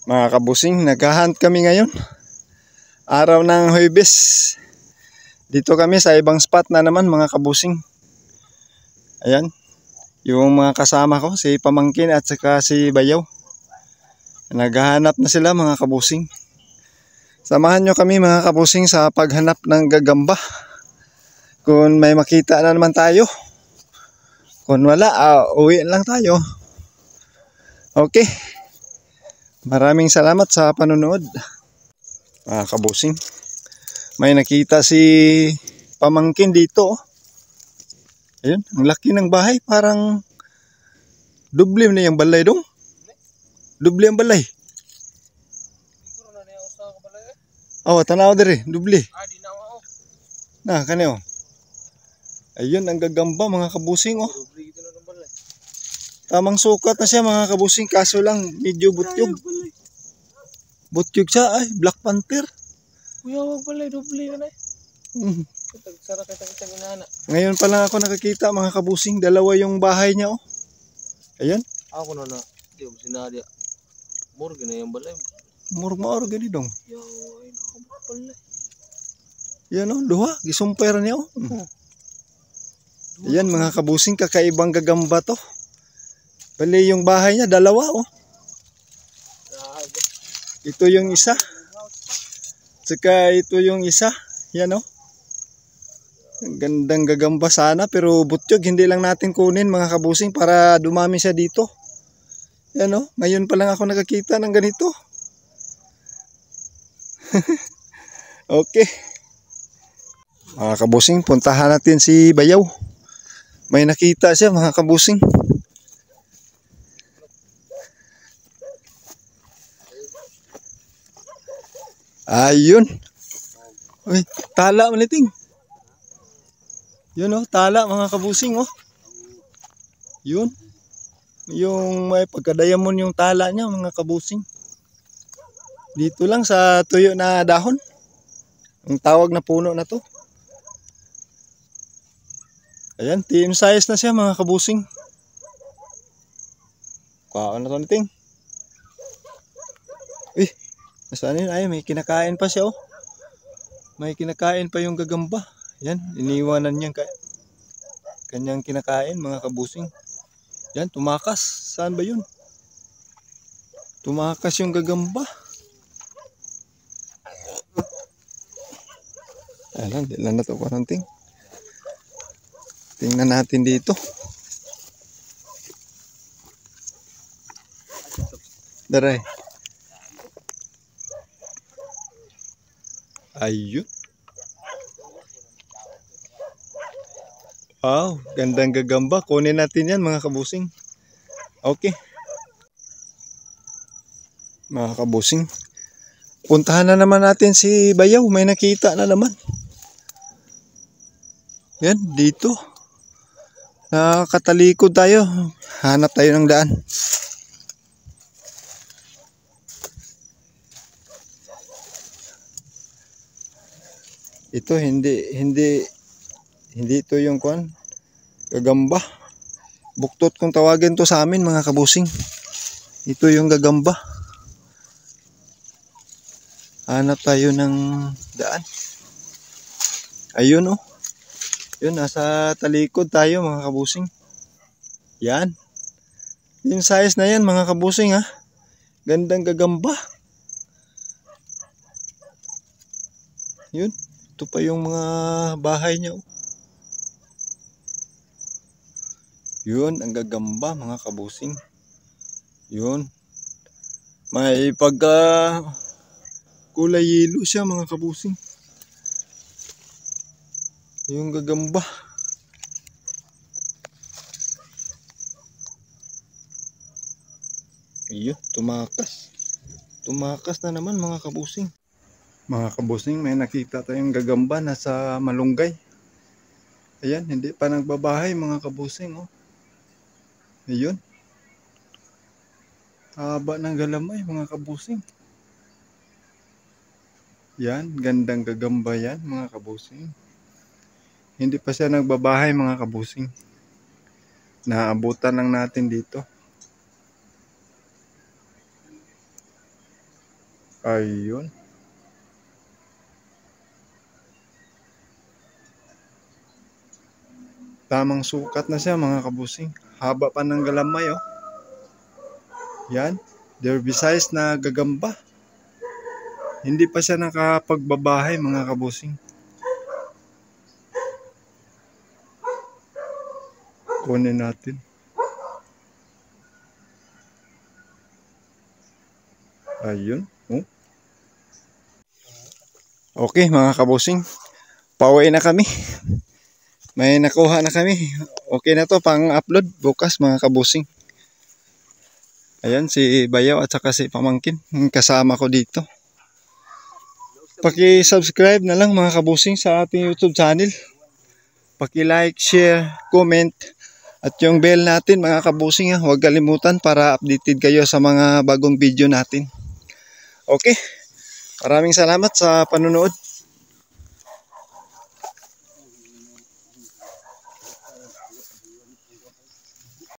Mga kabusing, naghahunt kami ngayon. Araw ng Huwebes. Dito kami sa ibang spot na naman mga kabusing. Ayan. Yung mga kasama ko, si Pamangkin at saka si Bayaw. Naghahanap na sila mga kabusing. Samahan nyo kami mga kabusing sa paghanap ng gagamba. Kung may makita na naman tayo. Kung wala, uwi lang tayo. Okay. Maraming salamat sa panonood. Mga kabusing, may nakita si Pamangkin dito. Ayun, ang laki ng bahay. Parang doble na yung balay dong. Doble ang balay. Oh, tanaw dire, doble. Na, kanyo. Ayun, ang gagamba mga kabusing oh. Tamang sukat na siya mga kabusing, kaso lang medyo butyog. Butyog siya ay, Black Panther. Kuya, wag pala, doble ka na eh. Sara kita ginana. Ngayon pa lang ako nakakita mga kabusing, dalawa yung bahay niya oh. Ayan. Ako na di mo sinadya. Morgan na yung balay. Murmaor gani dong. Yaw, ay nakapala. Yan oh, duha, gisumpay niya oh. Ayan mga kabusing, kakaibang gagamba to. Bali yung bahay niya, dalawa oh. Ito yung isa. Tsaka ito yung isa. Yan oh. Ang gandang gagamba sana, pero butyog, hindi lang natin kunin mga kabusing para dumami siya dito. Yan oh, ngayon pa lang ako nakakita ng ganito. Okay. Mga kabusing, puntahan natin si Bayaw. May nakita siya mga kabusing. Ayun. Uy, tala maniting. Yun oh, tala mga kabusing oh. Yun. Yung may pagkadayamon yung tala niya mga kabusing. Dito lang sa tuyo na dahon. Ang tawag na puno na to. Ayan, team size na siya mga kabusing. Kuhaan na to niting. Uy, nasaan yun? Ay, may kinakain pa siya oh. May kinakain pa yung gagamba. Yan, iniwanan niya kanyang kinakain mga kabusing. Yan, tumakas. Saan ba yun? Tumakas yung gagamba. Alam, di lang na ito karanting. Tingnan natin dito. Daray. Ayun. Wow, gandang gagamba. Kunin natin yan mga kabusing. Okay. Mga kabusing, puntahan na naman natin si Bayaw. May nakita na naman. Yan, dito. Nakatalikod tayo. Hanap tayo ng daan. Ito hindi ito yung kuan, gagamba. Buktot kung tawagin to sa amin mga kabusing. Ito yung gagamba. Hanap tayo ng daan. Ayun oh. Yun, nasa talikod tayo mga kabusing. Yan. Yung size na yan mga kabusing ha. Gandang gagamba. Yun. Ito pa yung mga bahay niya oh. Yun, ang gagamba mga kabusing. Yun. May pagka kulay yelo siya mga kabusing. Yung gagamba. Iyo, tumakas. Tumakas na naman mga kabusing. Mga kabusing, may nakita tayong gagamba nasa malunggay. Ayan, hindi pa nagbabahay mga kabusing oh. Ayun. Haba ng galamay mga kabusing. Yan, gandang gagamba yan mga kabusing. Hindi pa siya nagbabahay mga kabusing. Naabutan lang natin dito. Ayun. Tamang sukat na siya mga kabusing. Haba pa ng galamay oh. Yan. Derby size na gagamba. Hindi pa siya nakapagbabahay mga kabusing. Kunin natin. Ayun. Oh. Okay mga kabusing. Pauwi na kami. May nakuha na kami. Okay na to pang upload bukas mga kabusing. Ayan si Bayaw at saka si Pamangkin. Kasama ko dito. Paki-subscribe na lang mga kabusing sa ating YouTube channel. Paki-like, share, comment. At yung bell natin mga kabusing, huwag kalimutan para updated kayo sa mga bagong video natin. Okay. Maraming salamat sa panonood.